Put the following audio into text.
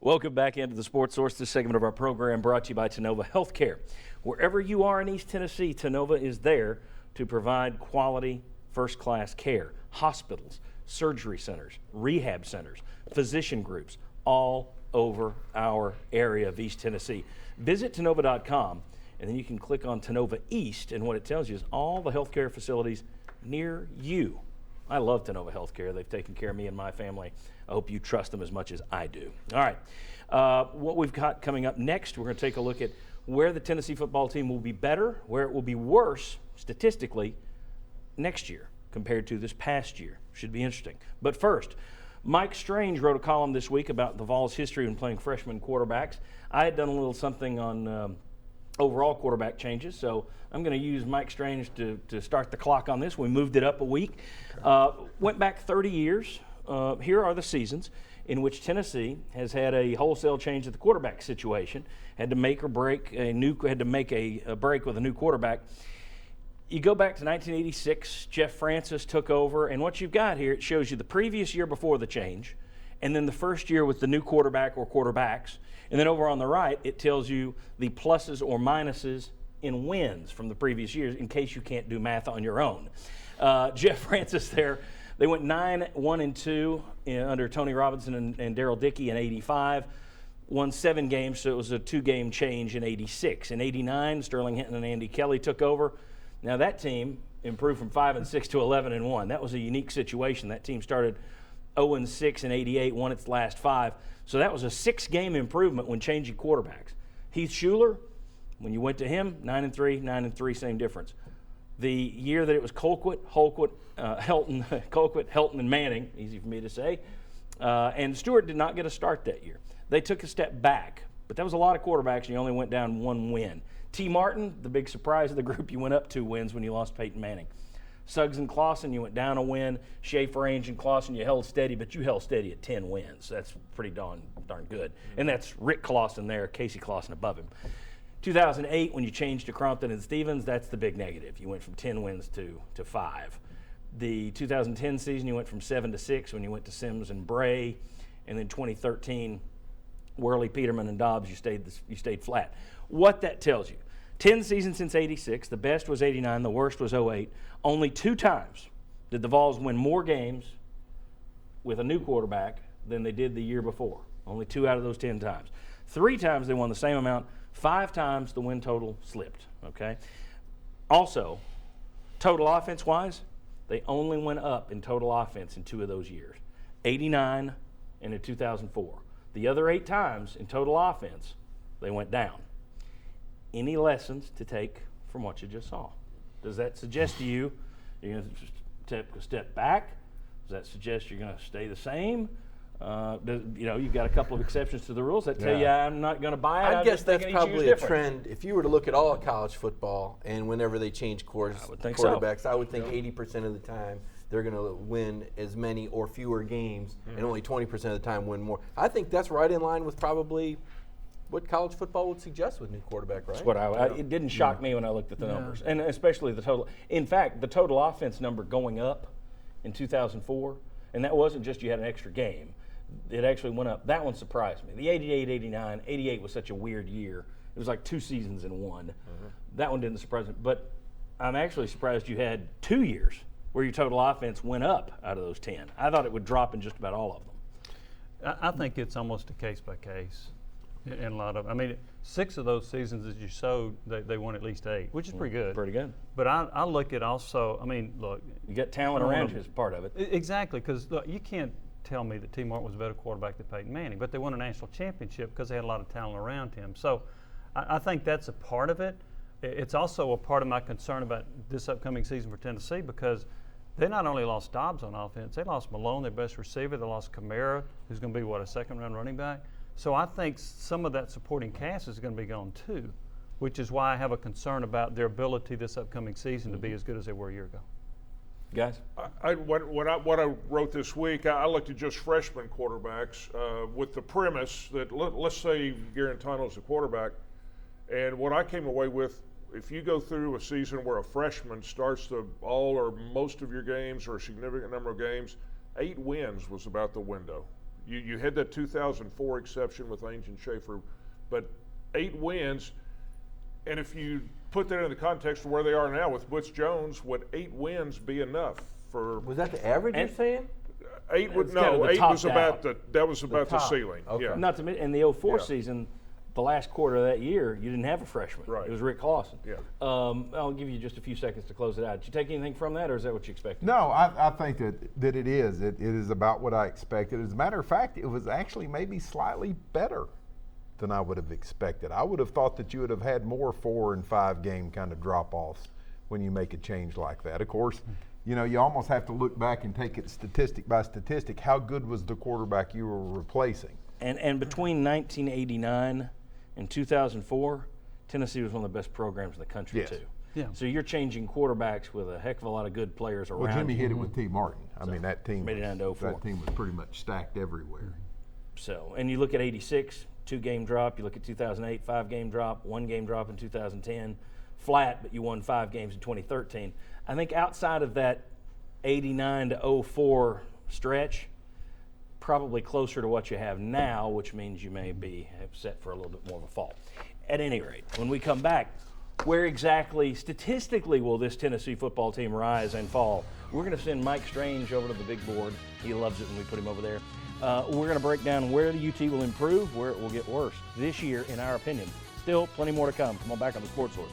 Welcome back into the Sports Source. This segment of our program brought to you by Tennova Healthcare. Wherever you are in East Tennessee, Tennova is there to provide quality, first-class care. Hospitals, surgery centers, rehab centers, physician groups, all over our area of East Tennessee. Visit Tennova.com, and then you can click on Tennova East, and what it tells you is all the healthcare facilities near you. I love Tennova Healthcare. They've taken care of me and my family. I hope you trust them as much as I do. All right, what we've got coming up next, we're going to take a look at where the Tennessee football team will be better, where it will be worse statistically next year compared to this past year. Should be interesting. But first, Mike Strange wrote a column this week about the Vols' history in playing freshman quarterbacks. I had done a little something on overall quarterback changes, so I'm going to use Mike Strange to start the clock on this. We moved it up a week. Went back 30 years. Here are the seasons in which Tennessee has had a wholesale change of the quarterback situation, had to make a break with a new quarterback. You go back to 1986, Jeff Francis took over, and what you've got here, it shows you the previous year before the change, and then the first year with the new quarterback or quarterbacks, and then over on the right, it tells you the pluses or minuses in wins from the previous years in case you can't do math on your own. Jeff Francis there, they went 9-1-2 under Tony Robinson and Darrell Dickey in 85. Won 7 games, so it was a 2-game change in 86. In 89, Sterling Hinton and Andy Kelly took over. Now that team improved from 5-6 to 11-1. That was a unique situation. That team started 0-6 in 88, won its last 5. So that was a 6-game improvement when changing quarterbacks. Heath Schuler, when you went to him, 9-3, 9-3, same difference. The year that it was Colquitt, Helton, and Manning, easy for me to say, and Stewart did not get a start that year. They took a step back, but that was a lot of quarterbacks, and you only went down 1 win. T. Martin, the big surprise of the group, you went up 2 wins when you lost Peyton Manning. Suggs and Clausen, you went down a win. Schaefer, Ainge, and Clausen, you held steady, but you held steady at 10 wins. That's pretty darn good. And that's Rick Clausen there, Casey Clausen above him. 2008, when you changed to Crompton and Stevens, that's the big negative. You went from 10 wins to 5. The 2010 season, you went from 7-6 when you went to Sims and Bray. And then 2013, Worley, Peterman, and Dobbs, you stayed flat. What that tells you, 10 seasons since 86, the best was 89, the worst was 08. Only 2 times did the Vols win more games with a new quarterback than they did the year before. Only 2 out of those 10 times. 3 times they won the same amount. 5 times the win total slipped, okay? Also, total offense-wise, they only went up in total offense in 2 of those years, 89 and in 2004. The other 8 times in total offense, they went down. Any lessons to take from what you just saw? Does that suggest to you you're going to take a step back? Does that suggest you're going to stay the same? You've got a couple of exceptions to the rules that tell you I'm not going to buy it. I guess that's probably a trend. If you were to look at all college football and whenever they change quarterbacks, I would think 80% of the time they're going to win as many or fewer games, and only 20% of the time win more. I think that's right in line with probably what college football would suggest with new quarterback, right? That's what it didn't shock me when I looked at the numbers, and especially the total. In fact, the total offense number going up in 2004, and that wasn't just you had an extra game. It actually went up. That one surprised me. The 88, 89, 88 was such a weird year. It was like 2 seasons in one. That one didn't surprise me. But I'm actually surprised you had 2 years where your total offense went up out of those 10. I thought it would drop in just about all of them. I think it's almost a case by case in a lot of. I mean, 6 of those seasons that you showed, they won at least 8, which is pretty good. Pretty good. But I look at also. I mean, look, you got talent around you as part of it. Exactly, because look, you can't tell me that T. Martin was a better quarterback than Peyton Manning, but they won a national championship because they had a lot of talent around him. So I think that's a part of it. It's also a part of my concern about this upcoming season for Tennessee because they not only lost Dobbs on offense, they lost Malone, their best receiver. They lost Kamara, who's going to be, a second-round running back. So I think some of that supporting cast is going to be gone too, which is why I have a concern about their ability this upcoming season to be as good as they were a year ago. Guys? When I wrote this week, I looked at just freshman quarterbacks with the premise that let's say Guarantano's the quarterback, and what I came away with, if you go through a season where a freshman starts all or most of your games or a significant number of games, 8 wins was about the window. You had that 2004 exception with Ainge and Schaefer, but 8 wins. And if you put that in the context of where they are now with Butch Jones, would 8 wins be enough for? Was that the average you're saying? 8 would It's kind of no. the 8 was topped about out. that was about the top. ceiling. Okay. Yeah. Not to mention, in the 04 Yeah. season, the last quarter of that year, you didn't have a freshman. Right. It was Rick Clausen. Yeah. I'll give you just a few seconds to close it out. Did you take anything from that, or is that what you expected? No, I think that it is. It is about what I expected. As a matter of fact, it was actually maybe slightly better than I would have expected. I would have thought that you would have had more 4 and 5 game kind of drop-offs when you make a change like that. Of course, you know, you almost have to look back and take it statistic by statistic. How good was the quarterback you were replacing? And between 1989 and 2004, Tennessee was one of the best programs in the country, Yes. too. Yeah. So you're changing quarterbacks with a heck of a lot of good players around Well, Jimmy you. hit it with T. Martin. I mean, that team, 89 to 04. that team was pretty much stacked everywhere. So, and you look at 86, 2-game drop. You look at 2008, 5-game drop, 1-game drop in 2010. Flat, but you won 5 games in 2013. I think outside of that 89 to 04 stretch, probably closer to what you have now, which means you may be set for a little bit more of a fall. At any rate, when we come back, where exactly statistically will this Tennessee football team rise and fall? We're going to send Mike Strange over to the big board. He loves it when we put him over there. We're going to break down where the UT will improve, where it will get worse this year, in our opinion. Still plenty more to come. Come on back on the Sports Source.